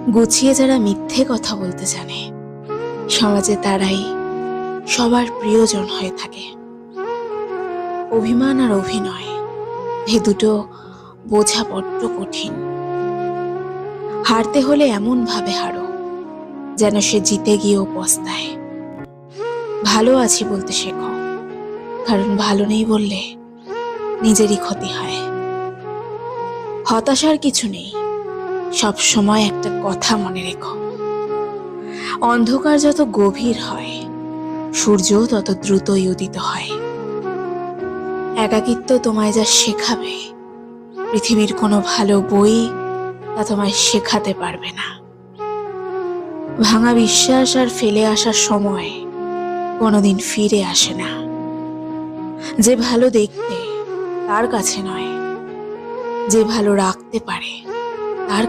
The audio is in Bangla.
গুছিয়ে যারা মিথ্যে কথা বলতে জানে, সমাজে তারাই সবার প্রিয়জন হয়ে থাকে। অভিমান আর অভিনয়, এ দুটো বোঝা বড্ড কঠিন। হারতে হলে এমন ভাবে হারো যেন সে জিতে গিয়েও পস্তায়। ভালো আছি বলতে শেখো, কারণ ভালো নেই বললে নিজেরই ক্ষতি হয়। হতাশার কিছু নেই, সব সময় একটা কথা মনে রেখো, অন্ধকার যত গভীর হয় সূর্য তত দ্রুতই উদিত হয়। একাকিত্ব তোমায় যা শেখাবে, পৃথিবীর কোনো ভালো বই তা তোমায় শেখাতে পারবে না। ভাঙা বিশ্বাস আর ফেলে আসার সময় কোনোদিন ফিরে আসে না। যে ভালো দেখতে তার কাছে নয়, যে ভালো রাখতে পারে তার